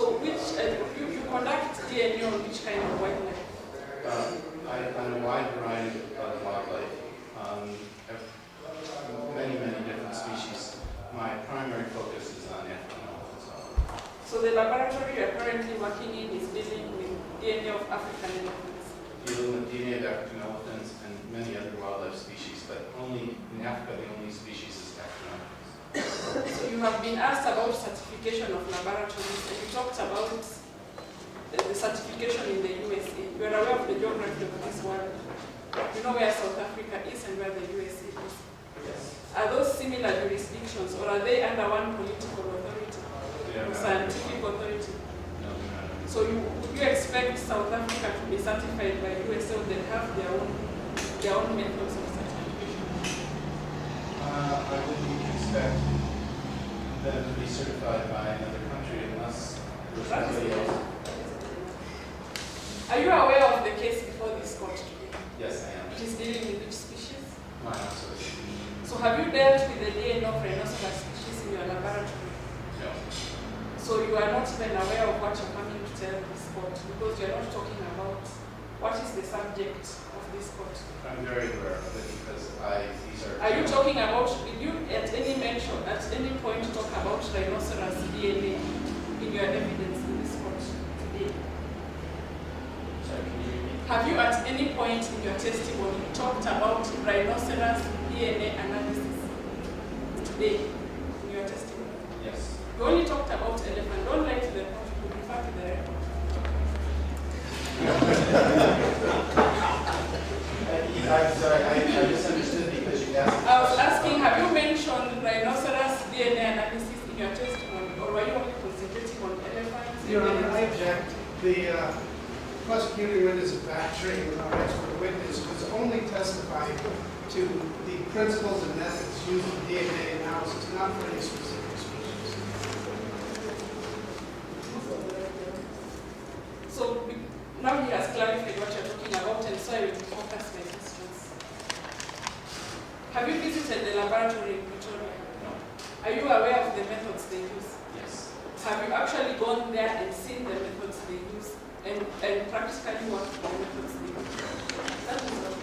So you conduct DNA on which kind of wildlife? On a wide variety of wildlife, many different species. My primary focus is on African elephants. So the laboratory you're currently working in is dealing with DNA of African elephants? Dealing with DNA of African elephants and many other wildlife species, but only in Africa the only species is African elephants. So you have been asked about certification of laboratories, and you talked about the certification in the USA. You are aware of the geography of this world. You know where South Africa is and where the USA is. Yes. Are those similar jurisdictions, or are they under one political authority or scientific authority? No, not. So would you expect South Africa to be certified by USA, or they have their own methods of certification? I wouldn't expect them to be certified by another country unless there's somebody else. Are you aware of the case before this court today? Yes, I am. It is dealing with which species? Rhinoceros. So have you dealt with the DNA of rhinoceros species in your laboratory? No. So you are not even aware of what you're coming to tell this court, because you are not talking about what is the subject of this court. I'm very aware of it because these are... Are you talking about, did you at any point talk about rhinoceros DNA in your evidence in this court today? Sorry, can you repeat? Have you at any point in your testimony talked about rhinoceros DNA analysis today in your testimony? Yes. You only talked about elephant. Don't lie to the court. You refer to the record. I'm sorry, I misunderstood because you asked... I was asking, have you mentioned rhinoceros DNA analysis in your testimony, or were you only concentrating on elephants? Your Honor, I object. The prosecuting witness of battery, our expert witness, was only testifying to the principles and methods used in DNA analysis, not for any specific species. So now he has clarified what you're talking about, and so I will focus my questions. Have you visited the laboratory in Pretoria? No. Are you aware of the methods they use? Yes. Have you actually gone there and seen the methods they use, and practically what the methods they use? That is what we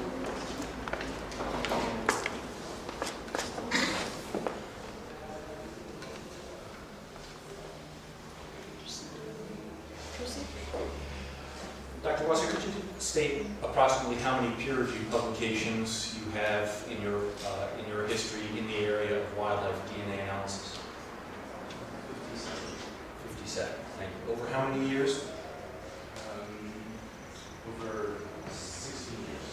Dr. Wasser, could you state approximately how many peer-reviewed publications you have in your history in the area of wildlife DNA analysis? 57. Thank you. Over how many years? Over 16 years.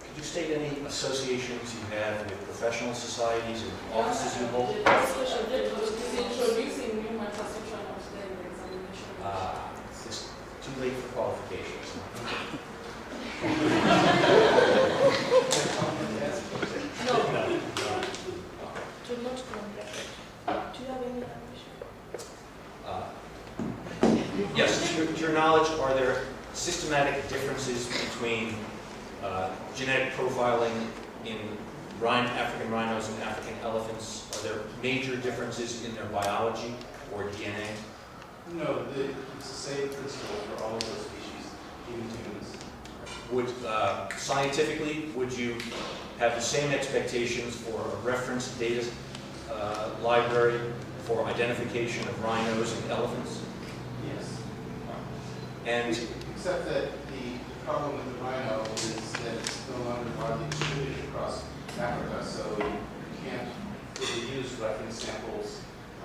Could you state any associations you have with professional societies or offices you hold? Introducing new matter section of the examination. It's too late for qualifications. No. To not compare. Do you have any question? Yes, to your knowledge, are there systematic differences between genetic profiling in African rhinos and African elephants? Are there major differences in their biology or DNA? No, it's the same principle for all of those species, even humans. Would scientifically, would you have the same expectations for a reference data library for identification of rhinos and elephants? Yes. And Except that the problem with the rhino is that it's no longer widely distributed across Africa, so you can't really use reference samples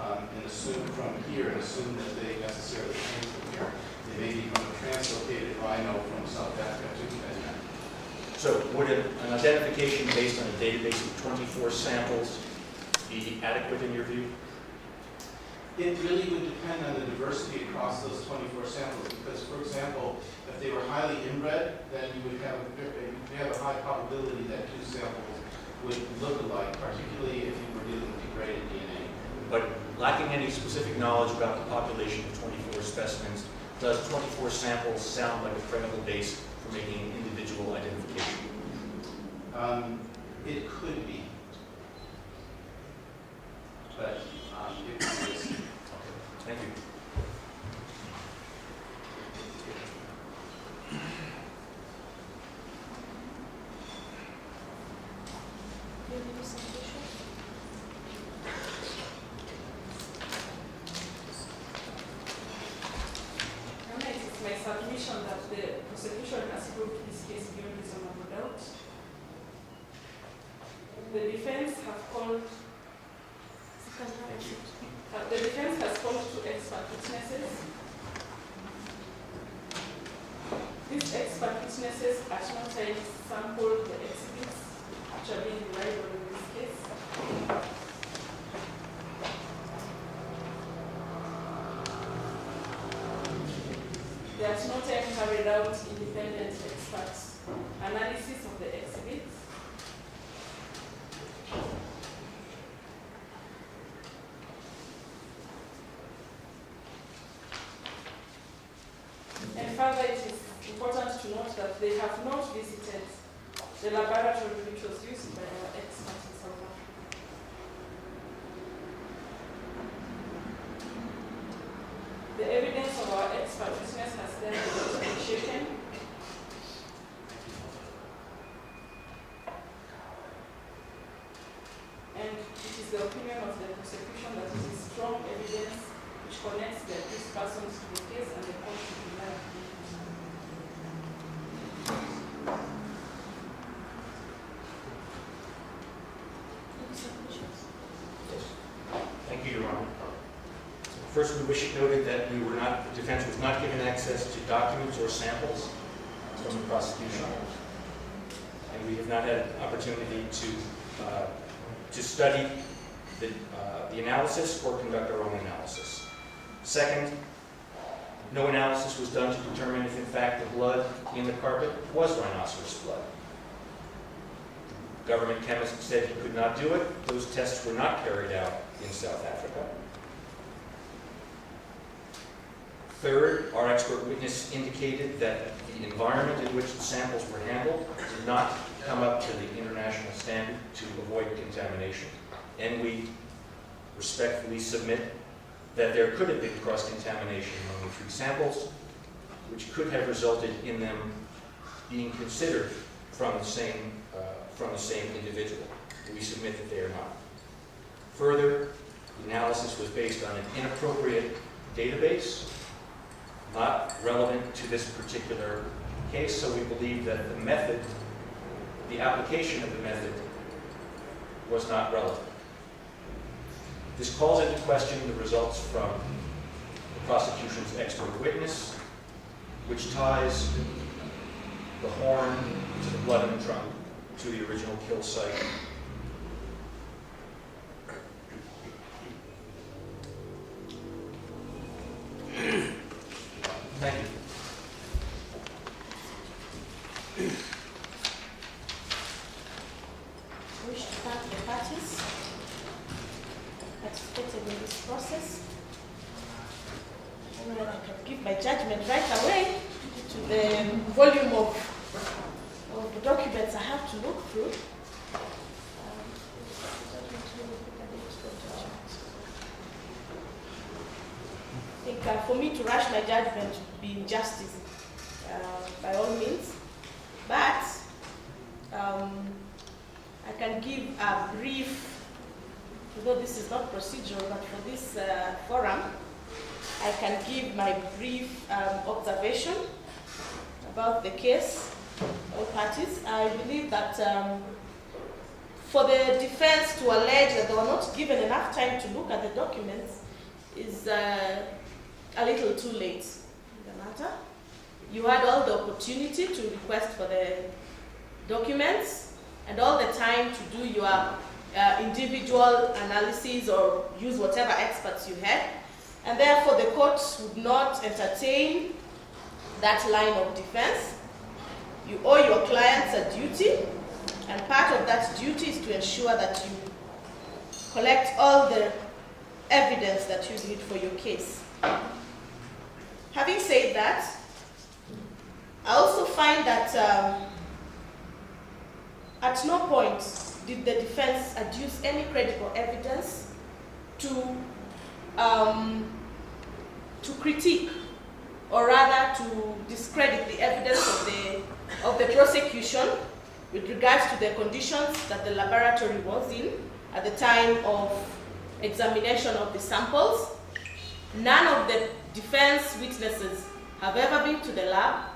and assume from here and assume that they necessarily came from here. They may become a translocated rhino from South Africa to Kenya. so would an identification based on a database of 24 samples be adequate in your view? It really would depend on the diversity across those 24 samples, because, for example, if they were highly inbred, then you would have a high probability that two samples would look alike, particularly if you were dealing with degraded DNA. But lacking any specific knowledge about the population of 24 specimens, does 24 samples sound like a credible base for making an individual identification? It could be, but it was. Thank you. submission that the prosecution has proved this case beyond reasonable doubt. The defense has called two expert witnesses. These expert witnesses at no time sampled the exhibits which are being relied on in this case. They at no time carried out independent expert analysis of the exhibits. And further, it is important to note that they have not visited the laboratory which was used by our experts in South Africa. The evidence of our expert witness has then been shaken. And it is the opinion of the prosecution that it is strong evidence which connects the accused persons to the case and the court to deny. Thank you, Your Honor. First, we wish it noted that the defense was not given access to documents or samples from the prosecution. And we have not had an opportunity to study the analysis or conduct our own analysis. Second, no analysis was done to determine if, in fact, the blood in the carpet was rhinoceros blood. Government chemist said he could not do it. Those tests were not carried out in South Africa. Third, our expert witness indicated that the environment in which the samples were handled did not come up to the international standard to avoid contamination. And we respectfully submit that there could have been cross-contamination among the three samples, which could have resulted in them being considered from the same individual. We submit that they are not. Further, the analysis was based on an inappropriate database, not relevant to this particular case, so we believe that the method, the application of the method, was not relevant. This calls into question the results from the prosecution's expert witness, which ties the horn to the blood in the trunk, to the original kill site. Thank you. I wish to thank the parties participated in this process. And I can give my judgment right away to the volume of the documents I have to look through. I think for me to rush my judgment would be injustice, by all means. But I can give a brief, although this is not procedural, but for this forum, I can give my brief observation about the case, all parties. I believe that for the defense to allege that they were not given enough time to look at the documents is a little too late in the matter. You had all the opportunity to request for the documents and all the time to do your individual analysis or use whatever experts you had, and therefore the court would not entertain that line of defense. You owe your clients a duty, and part of that duty is to ensure that you collect all the evidence that you need for your case. Having said that, I also find that at no point did the defense adduce any credible evidence to critique, or rather to discredit the evidence of the prosecution with regards to the conditions that the laboratory was in at the time of examination of the samples. None of the defense witnesses have ever been to the lab.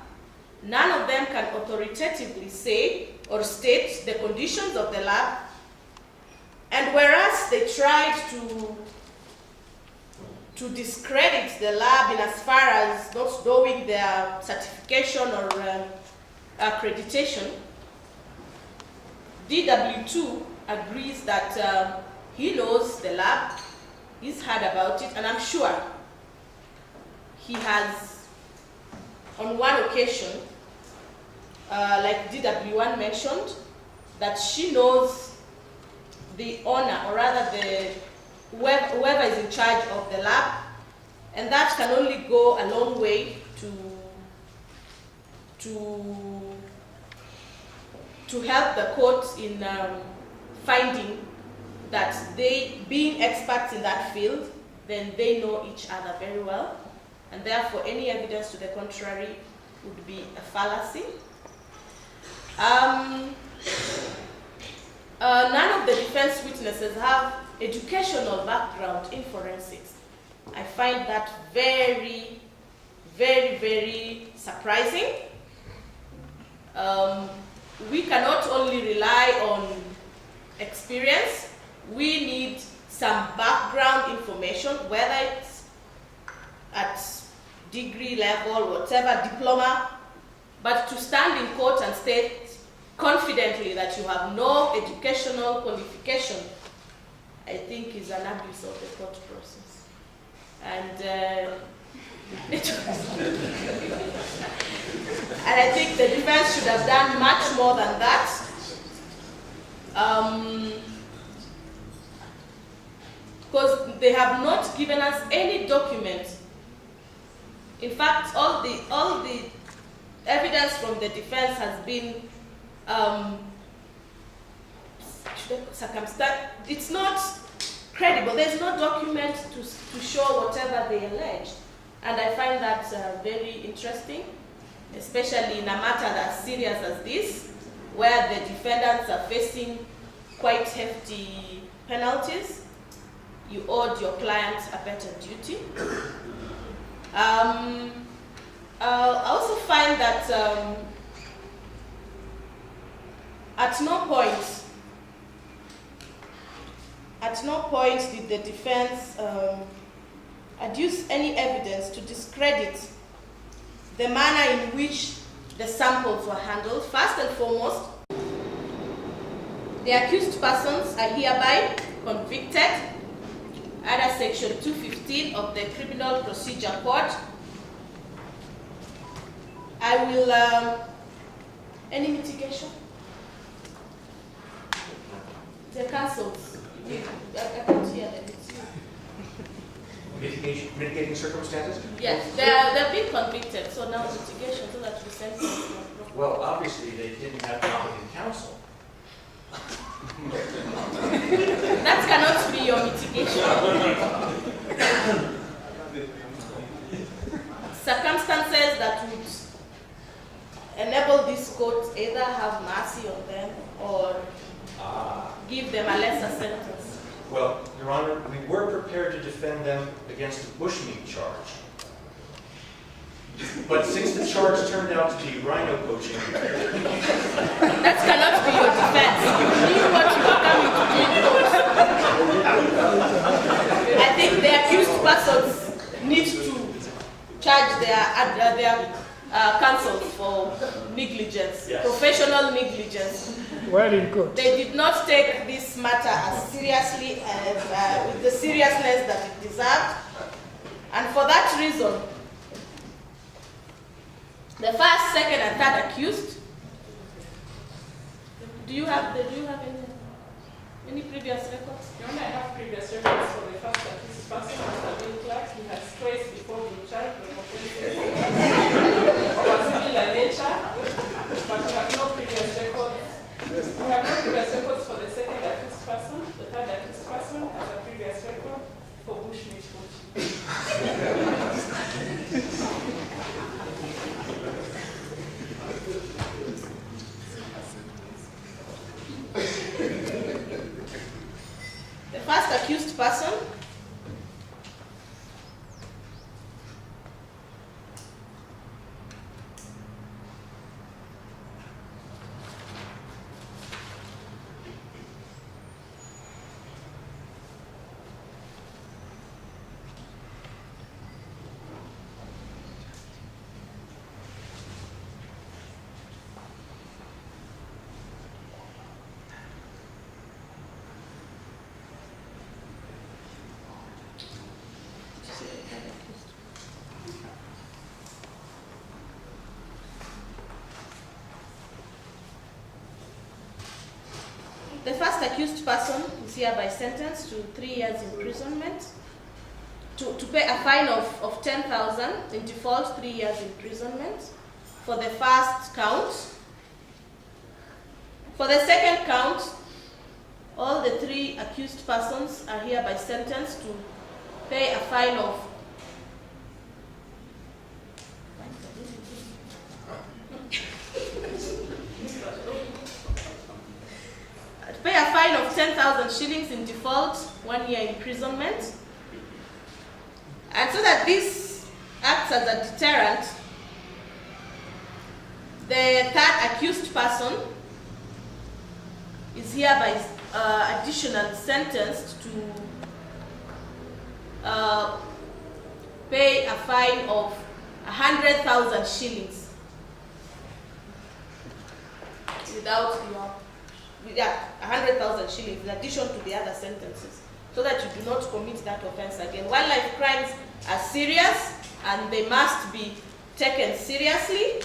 None of them can authoritatively say or state the conditions of the lab. And whereas they tried to discredit the lab in as far as not knowing their certification or accreditation, DW2 agrees that he knows the lab, he's heard about it, and I'm sure he has, on one occasion, like DW1 mentioned, that she knows the owner, or rather whoever is in charge of the lab, and that can only go a long way to help the court in finding that they, being experts in that field, then they know each other very well, and therefore any evidence to the contrary would be a fallacy. None of the defense witnesses have educational background in forensics. I find that very, very, very surprising. We cannot only rely on experience, we need some background information, whether it's at degree level, whatever, diploma, but to stand in court and state confidently that you have no educational qualification, I think is an abuse of the court process. And and I think the defense should have done much more than that. Because they have not given us any document. In fact, all the evidence from the defense has been it's not credible. There's no document to show whatever they allege. And I find that very interesting, especially in a matter as serious as this, where the defendants are facing quite hefty penalties. You owed your client a better duty. I also find that at no point did the defense adduce any evidence to discredit the manner in which the samples were handled. First and foremost, the accused persons are hereby convicted under Section 215 of the Criminal Procedure Code. I will, any mitigation? The counsels. I can't hear them. Mitigating circumstances? Yes, they've been convicted, so now mitigation so that we sentence them. Well, obviously they didn't have competent counsel. That cannot be your mitigation. Circumstances that would enable this court either have mercy on them or give them a lesser sentence. Well, Your Honor, we were prepared to defend them against the bushmeat charge. But since the charge turned out to be rhino poaching, that cannot be your defense. You knew what you were coming to do. I think the accused persons need to charge their counsel for negligence, yes. Professional negligence. Well in court. They did not take this matter as seriously with the seriousness that it deserved, and for that reason, the first, second, and third accused. Do you have any previous records? You only have previous records for the first accused person, Mr. Bill Clark. He has twice before being charged with offenses of a similar nature, but we have no previous records. We have no previous records for the second accused person. The third accused person has a previous record for bushmeat poaching. The first accused person The first accused person is hereby sentenced to 3 years imprisonment, to pay a fine of 10,000, in default 3 years imprisonment for the first count. For the second count, all the 3 accused persons are hereby sentenced to pay a fine of pay a fine of 10,000 shillings in default, 1 year imprisonment. And so that this acts as a deterrent, the third accused person is hereby additionally sentenced to pay a fine of 100,000 shillings without your 100,000 shillings in addition to the other sentences, so that you do not commit that offense again. Wildlife crimes are serious and they must be taken seriously.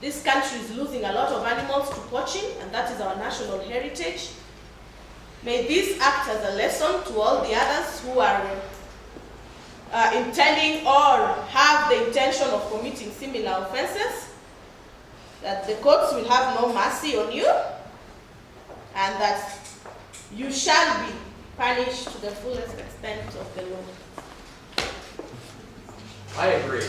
This country is losing a lot of animals to poaching, and that is our national heritage. May this act as a lesson to all the others who are intending or have the intention of committing similar offenses, that the courts will have no mercy on you, and that you shall be punished to the fullest extent of the law. I agree.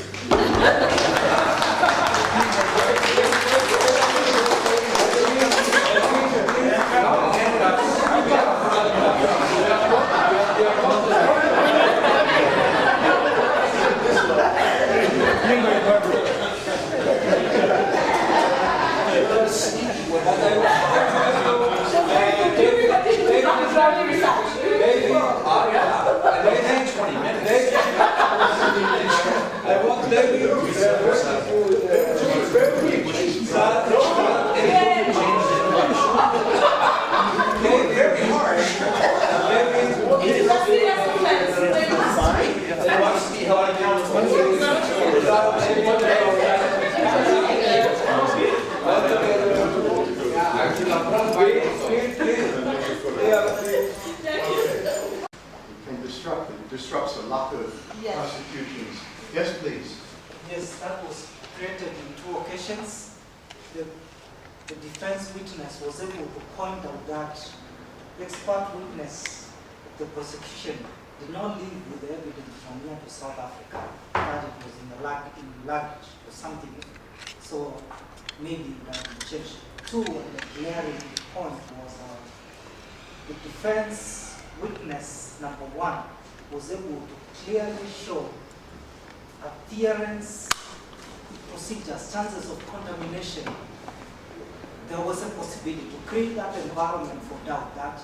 Disrupts a lot of prosecutions. Yes, please. Yes, that was created in 2 occasions. The defense witness was able to point out that the expert witness of the prosecution did not leave with the evidence from here to South Africa, that it was in the luggage or something. So maybe that will change. 2, the glaring point was the defense witness number 1 was able to clearly show adherence procedures, chances of contamination. There was a possibility to create that environment for doubt that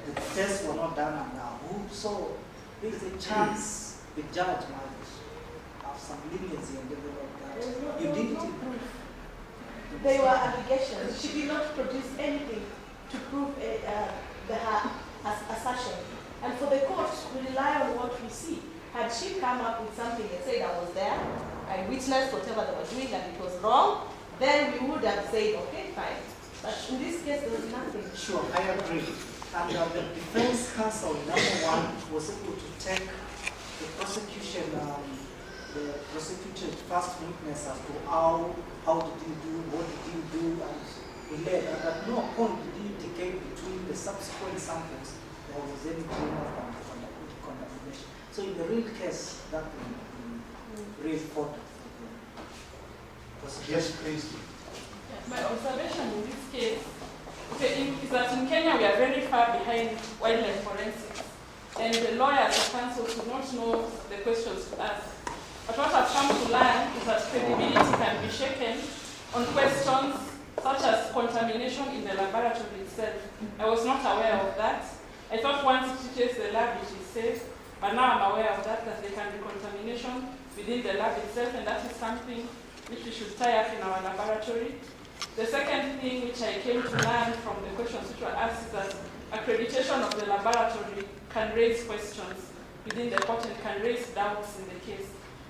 the tests were not done under who. So there is a chance the judge might have some leniency and develop that. You did it in proof. They were allegations. She did not produce anything to prove her assertion. And for the court, we rely on what we see. Had she come up with something and said, I was there, I witnessed whatever they were doing and it was wrong, then we would have said, okay, fine. But in this case, there was nothing. Sure, I agree. And the defense counsel, number 1, was able to take the prosecution, the prosecuted first witness as to how did you do, what did you do, and relate. And at no point did he indicate between the subsequent samples there was any claim of contamination. So in the real case, that will be really important for the prosecution. Yes, please. My observation in this case is that in Kenya we are very far behind wildlife forensics, and the lawyers and counsels do not know the questions to ask. But what I've come to learn is that credibility can be shaken on questions such as contamination in the laboratory itself. I was not aware of that. I thought once it reaches the lab it is safe, but now I'm aware of that there can be contamination within the lab itself, and that is something which we should tie up in our laboratory. The second thing which I came to learn from the questions which were asked is that accreditation of the laboratory can raise questions. within the court and can raise doubts in the case.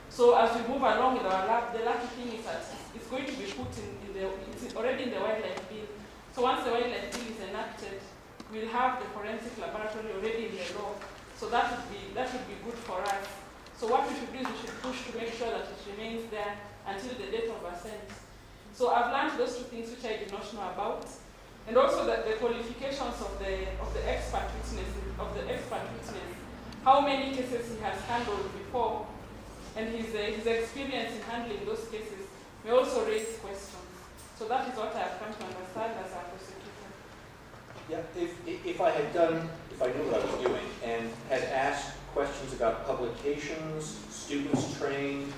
So as we move along with our lab, the lucky thing is that it's going to be put it's already in the wildlife bill. So once the wildlife bill is enacted, we'll have the forensic laboratory already in the law. So that would be good for us. So what we should do is we should push to make sure that it remains there until the date of assent. So I've learned those two things which I did not know about. And also that the qualifications of the expert witness, how many cases he has handled before, and his experience in handling those cases may also raise questions. So that is what I have come to understand as a prosecutor. Yeah, if I knew what I was doing and had asked questions about publications, students trained,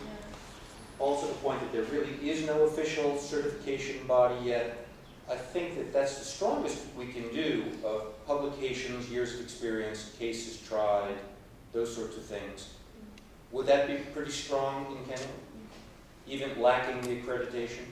also the point that there really is no official certification body yet, I think that that's the strongest we can do of publications, years of experience, cases tried, those sorts of things. Would that be pretty strong in Kenya, even lacking the accreditation?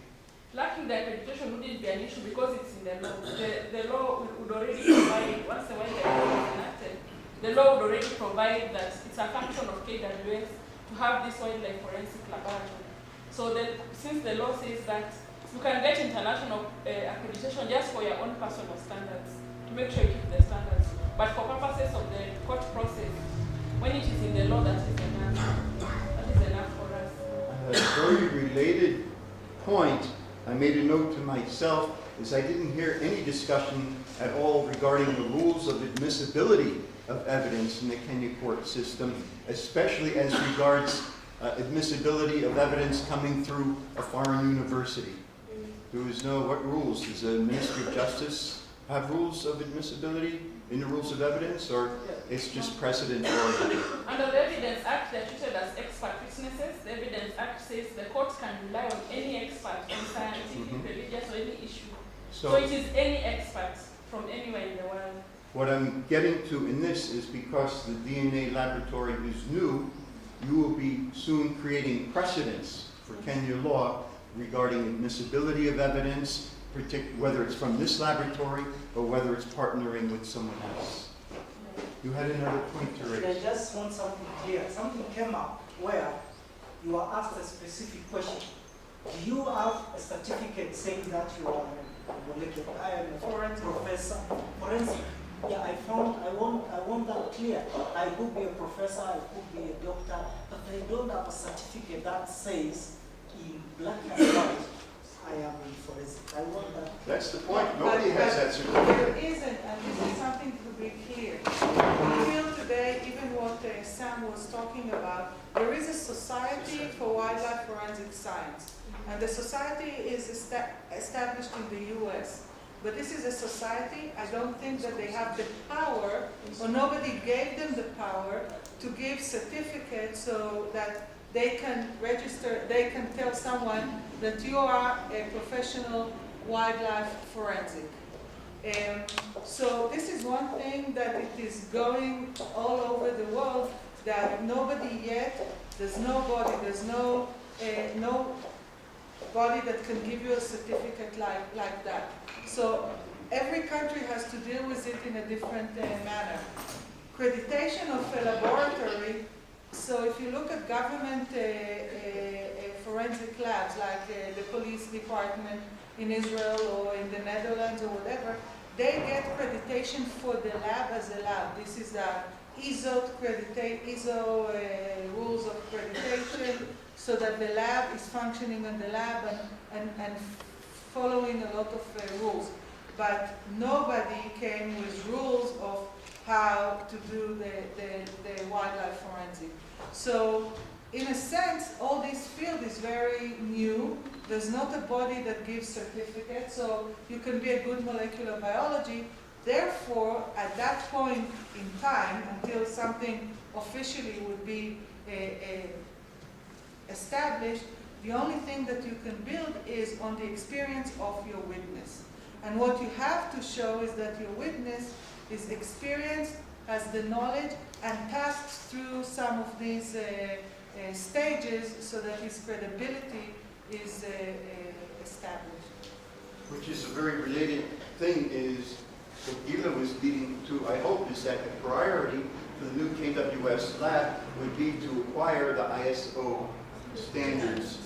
Lacking the accreditation wouldn't be an issue because it's in the law. The law would already provide, once the wildlife law is enacted, the law would already provide that it's a function of KWS to have this wildlife forensic laboratory. So since the law says that, you can get international accreditation just for your own personal standards, to make sure you keep the standards. But for purposes of the court process, when it is in the law, that is enough. That is enough for us. And a very related point, I made a note to myself, is I didn't hear any discussion at all regarding the rules of admissibility of evidence in the Kenya court system, especially as regards admissibility of evidence coming through a foreign university. There was what rules? Does the Ministry of Justice have rules of admissibility in the rules of evidence, or it's just precedent oriented? Under the Evidence Act, they are treated as expert witnesses. The Evidence Act says the court can rely on any expert in scientific, religious, or any issue. So it is any expert from anywhere in the world. What I'm getting to in this is because the DNA laboratory is new, you will be soon creating precedents for Kenya law regarding admissibility of evidence, whether it's from this laboratory or whether it's partnering with someone else. You had another point to raise. I just want something clear. Something came up where you were asked a specific question. Do you have a certificate saying that you are a professor? Forensic. Yeah, I want that clear. I could be a professor, I could be a doctor, but I don't have a certificate that says in black and white, I am in forensic. I want that. That's the point. Nobody has that certificate. There isn't, and this is something to be clear. We feel today, even what Sam was talking about, there is a Society for Wildlife Forensic Science, and the society is established in the US. But this is a society, I don't think that they have the power, or nobody gave them the power to give certificates so that they can register, they can tell someone that you are a professional wildlife forensic. So this is one thing that it is going all over the world, that nobody yet, there's no body that can give you a certificate like that. So every country has to deal with it in a different manner. Accreditation of a laboratory, so if you look at government forensic labs, like the police department in Israel or in the Netherlands or whatever, they get accreditation for the lab as a lab. This is the ISO rules of accreditation, so that the lab is functioning in the lab and following a lot of rules. But nobody came with rules of how to do the wildlife forensic. So in a sense, all this field is very new. There's not a body that gives certificates, so you can be a good molecular biology. Therefore, at that point in time, until something officially would be established, the only thing that you can build is on the experience of your witness. And what you have to show is that your witness is experienced, has the knowledge, and passed through some of these stages so that his credibility is established. Which is a very related thing, is what Gila was leading to, I hope, is that the priority for the new KWS lab would be to acquire the ISO standards,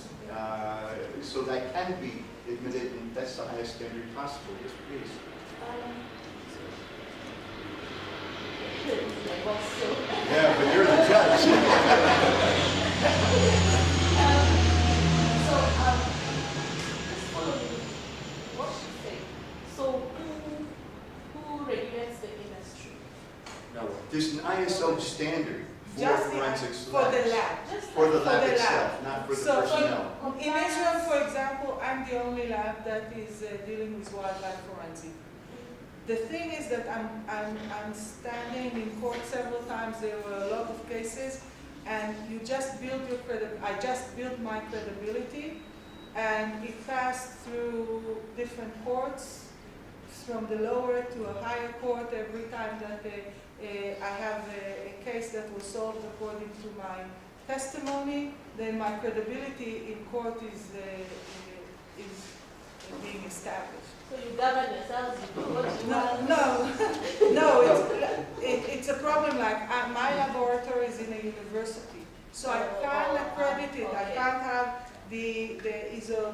so that can be admitted, and that's the highest standard possible. Yes, please. Yeah, but you're the judge. Just following what she said. So who regulates the industry? No, there's an ISO standard for Just the- forensics for the labs. lab. Just For the For lab the itself, lab. not for the So for- personnel. In Israel, for example, I'm the only lab that is dealing with wildlife forensic. The thing is that I'm standing in court several times. There were a lot of cases, and you just build your I just built my credibility, and it passed through different courts, from the lower to a higher court every time that I have a case that was solved according to my testimony. Then my credibility in court is being established. So you govern yourselves, you do what you want. No, it's a problem. Like my laboratory is in a university, so I can't accredit it. I can't have the ISO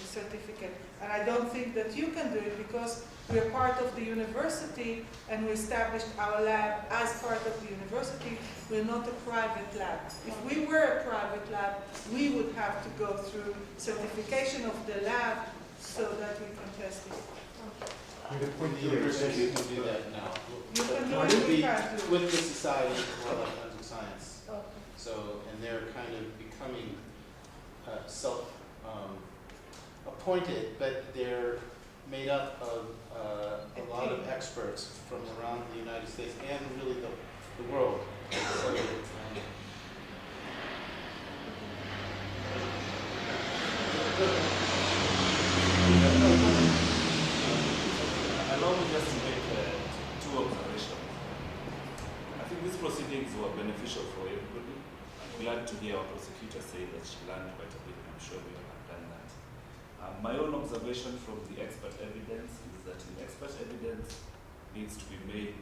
certificate, and I don't think that you can do it because we're part of the university and we established our lab as part of the university. We're not a private lab. If we were a private lab, we would have to go through certification of the lab so that we can test it. With the university, you can do that now. You can do But it, with we the- can't do it. With the Society of Wildlife Forensic Science. Okay. So, and they're kind of becoming self-appointed, but they're made up of a lot of experts from around the United States and really the world. So, allow me just to make two observations. I think these proceedings were beneficial for everybody. I'm glad to hear our prosecutor say that she learned quite a bit, and I'm sure we all have done that. My own observation from the expert evidence is that the expert evidence needs to be made